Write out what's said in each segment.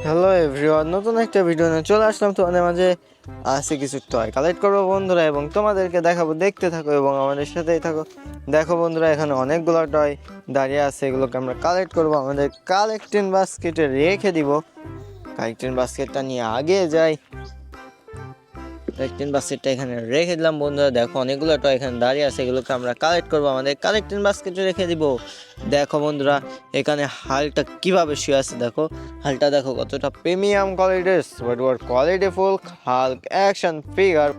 Hello everyone, নতুন একটা video নিয়ে চলে আসলাম তোমাদের মাঝে। আজকে কিছু টয় কালেক্ট করবো বন্ধুরা এবং তোমাদেরকে দেখাবো, দেখতে থাকো এবং আমাদের সাথেই থাকো। দেখো বন্ধুরা, এখানে অনেকগুলো টয় দাঁড়িয়ে আছে, এগুলোকে আমরা কালেক্ট করবো, আমাদের কালেক্টিং বাস্কেটে রেখে দিব। কালেক্টিং বাস্কেটটা নিয়ে আগে যাই। কালেক্টিং বাস্কেটটা এখানে রেখে দিলাম বন্ধুরা। দেখো অনেকগুলো টয় এখানে দাঁড়িয়ে আছে, এগুলোকে আমরা কালেক্ট করবো, আমাদের কালেক্টিং বাস্কেটে রেখে দিব। দেখো বন্ধুরা, এখানে হালটা কিভাবে শুয়ে আছে। দেখো হালটা, দেখো কতটা প্রিমিয়াম কোয়ালিটির সুপার কোয়ালিটিফুল হাল্ক অ্যাকশন ফিগার।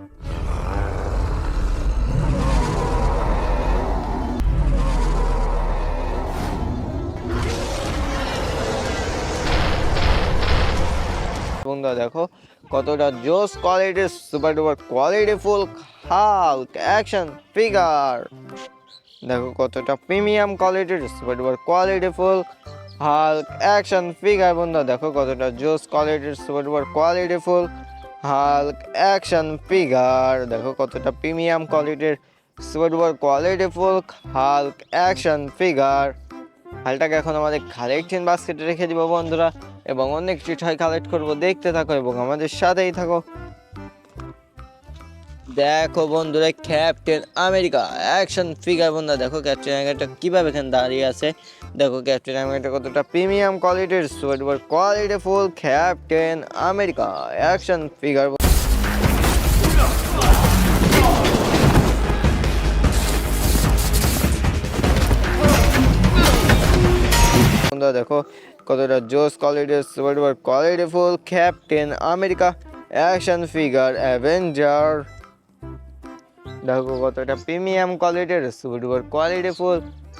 বন্ধুরা দেখো কতটা জোস কোয়ালিটির সুপার ডুপার কোয়ালিটিফুল হাল্ক অ্যাকশন ফিগার। দেখো কতটা প্রিমিয়াম কোয়ালিটির সুপার ডুপার কোয়ালিটিফুল হাল্ক অ্যাকশন ফিগার। বন্ধুরা দেখো কতটা জোস কোয়ালিটির সুপার ডুপার কোয়ালিটিফুল হাল্ক অ্যাকশন ফিগার। দেখো কতটা প্রিমিয়াম কোয়ালিটির সুপার ডুপার কোয়ালিটিফুল হাল্ক অ্যাকশন ফিগার। হালটাকে এখন আমাদের কালেকশন বাস্কেটে রেখে দিব বন্ধুরা এবং অনেক টয় কালেক্ট করব, দেখতে থাকো এবং আমাদের সাথেই থাকো। দেখো বন্ধুরা, ক্যাপ্টেন আমেরিকা অ্যাকশন ফিগার। বন্ধুরা দেখো ক্যাপ্টেন আমেরিকাটা কিভাবে এখানে দাঁড়িয়ে আছে। দেখো ক্যাপ্টেন আমেরিকা কতটা প্রিমিয়াম কোয়ালিটির super qualityful Captain America action figure. বন্ধুরা দেখো কতটা জোস কোয়ালিটির super qualityful Captain America action figure avenger. দেখো কতটা প্রিমিয়াম কোয়ালিটির super qualityful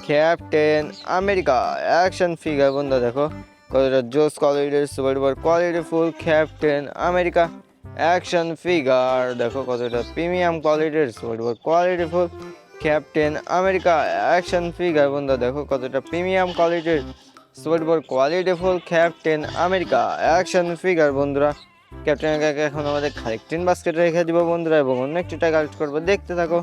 Captain America action figure. বন্ধুরা দেখো কতটা জোস কোয়ালিটির super qualityful Captain America action figure. দেখো কতটা প্রিমিয়াম কোয়ালিটির super qualityful Captain America action figure. বন্ধুরা দেখো কতটা প্রিমিয়াম কোয়ালিটির super qualityful Captain America action figure. বন্ধুরা ক্যাপ্টেন আমেরিকাকে এখন আমাদের কালেকটিং বাস্কেটে রেখে দিব বন্ধুরা এবং অন্য একটি টাকা কালেক্ট করবো, দেখতে থাকো।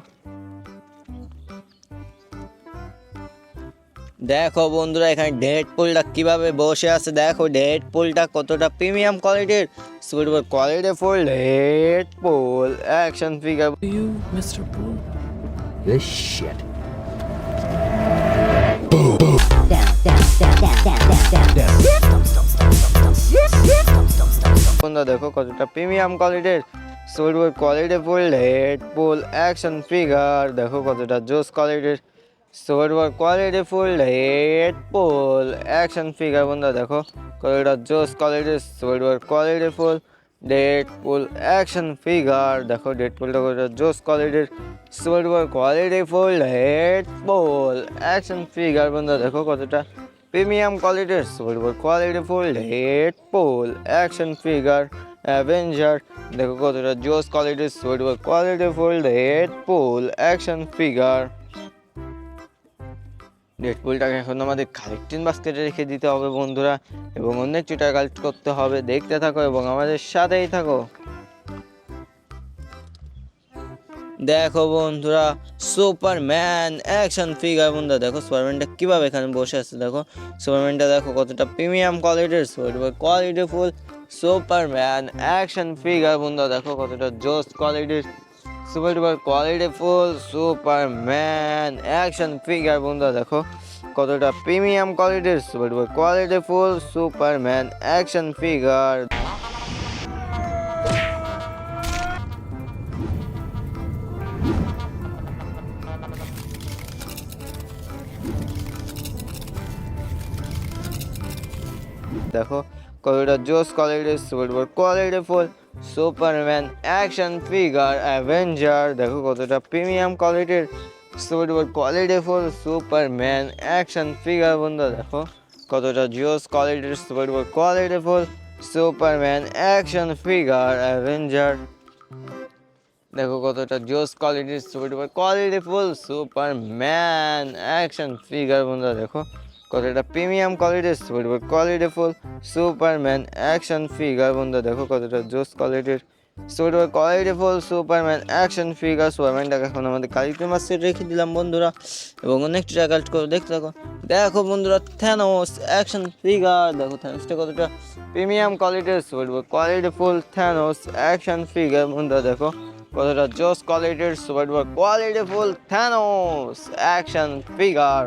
দেখো বন্ধুরা, এখানে ডেড পুলটা কিভাবে বসে আছে। দেখো ডেড পুলটা কতটা প্রিমিয়াম কোয়ালিটির super qualityful dead pool action figure. You, Mr. Poole? This shit. বন্ধুরা দেখো কতটা প্রিমিয়াম কোয়ালিটির সুপার কোয়ালিটিফুল ডেড পুল অ্যাকশন ফিগার। দেখো কতটা জোস কোয়ালিটির সুপার কোয়ালিটিফুল ডেড পুল অ্যাকশন ফিগার। বন্ধুরা দেখো কতটা জোস কোয়ালিটির সুপার কোয়ালিটিফুল ডেড পুল অ্যাকশন ফিগার। দেখো ডেড পুলটা কতটা জোস কোয়ালিটির সুপার কোয়ালিটিফুল ডেড পুল অ্যাকশন ফিগার। বন্ধুরা দেখো কতটা প্রিমিয়াম কোয়ালিটির সুপার কোয়ালিটিফুল ডেড পুল অ্যাকশন ফিগার অ্যাভেঞ্জার। দেখো কতটা জোস কোয়ালিটির সুপার কোয়ালিটিফুল ডেড পুল অ্যাকশন ফিগার। ডেডপুলটাকে এখন আমাদের কালেকটিং বাস্কেটে রেখে দিতে হবে বন্ধুরা এবং অন্য কিছুটা কালেক্ট করতে হবে, দেখতে থাকো এবং আমাদের সাথেই থাকো। দেখো বন্ধুরা, সুপারম্যান অ্যাকশন ফিগার। বন্ধুরা দেখো সুপারম্যানটা কিভাবে এখানে বসে আছে। দেখো সুপারম্যানটা দেখো কতটা প্রিমিয়াম কোয়ালিটির সুপার কোয়ালিটিফুল সুপারম্যান অ্যাকশন ফিগার। বন্ধুরা দেখো কতটা জোস কোয়ালিটির সুপার কোয়ালিটিফুল সুপারম্যান অ্যাকশন ফিগার। বন্ধুরা দেখো কতটা প্রিমিয়াম কোয়ালিটির সুপার কোয়ালিটিফুল সুপারম্যান অ্যাকশন ফিগার। দেখো কতটা জোস কোয়ালিটির সুপার কোয়ালিটিফুল সুপারম্যান অ্যাকশন ফিগার অ্যাভেঞ্জার। দেখো কতটা প্রিমিয়াম কোয়ালিটির সুপার কোয়ালিটিফুল সুপারম্যান অ্যাকশন ফিগার। বন্ধুরা দেখো কতটা জোস কোয়ালিটির সুপার কোয়ালিটিফুল সুপারম্যান অ্যাকশন ফিগার অ্যাভেঞ্জার। দেখো কতটা জোস কোয়ালিটির সুপার কোয়ালিটিফুল সুপারম্যান অ্যাকশন ফিগার। বন্ধুরা দেখো কতটা প্রিমিয়াম কোয়ালিটির সুপার কোয়ালিটিফুল সুপারম্যান অ্যাকশন ফিগার। বন্ধুরা দেখো কতটা জোস কোয়ালিটির সুপার কোয়ালিটিফুল সুপারম্যান অ্যাকশন ফিগার। সুপারম্যানটাকে এখন আমাদের কালেক্টর বাস্কেট রেখে দিলাম বন্ধুরা, এবং অনেকটা টাকা কালেক্ট করে দেখতে থাকো। দেখো বন্ধুরা, থ্যানোস অ্যাকশন ফিগার। দেখো থ্যানোসটা কতটা প্রিমিয়াম কোয়ালিটির সুপার কোয়ালিটিফুল থ্যানোস অ্যাকশন ফিগার। বন্ধুরা দেখো কতটা জোস কোয়ালিটির সুপার কোয়ালিটিফুল থ্যানোস অ্যাকশন ফিগার।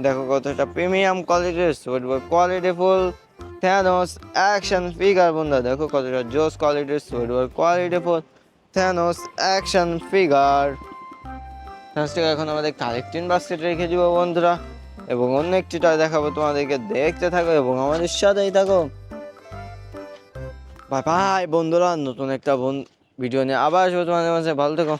দেখো কতটা প্রিমিয়াম কোয়ালিটির সুপার কোয়ালিটিফুল থ্যানোস অ্যাকশন ফিগার। বন্ধুরা দেখো কতটা জোস কোয়ালিটির সুপার কোয়ালিটিফুল থ্যানোস অ্যাকশন ফিগার। থ্যানোসটাকে এখন আমাদের কালেক্টিং বাস্কেট রেখে দিব বন্ধুরা, এবং অন্য একটি টয় দেখাবো তোমাদেরকে, দেখতে থাকো এবং আমাদের সাথেই থাকো। বাই বাই বন্ধুরা, নতুন একটা ভিডিও নিয়ে আবার আসবো তোমাদের মাঝে। ভালো থেকো।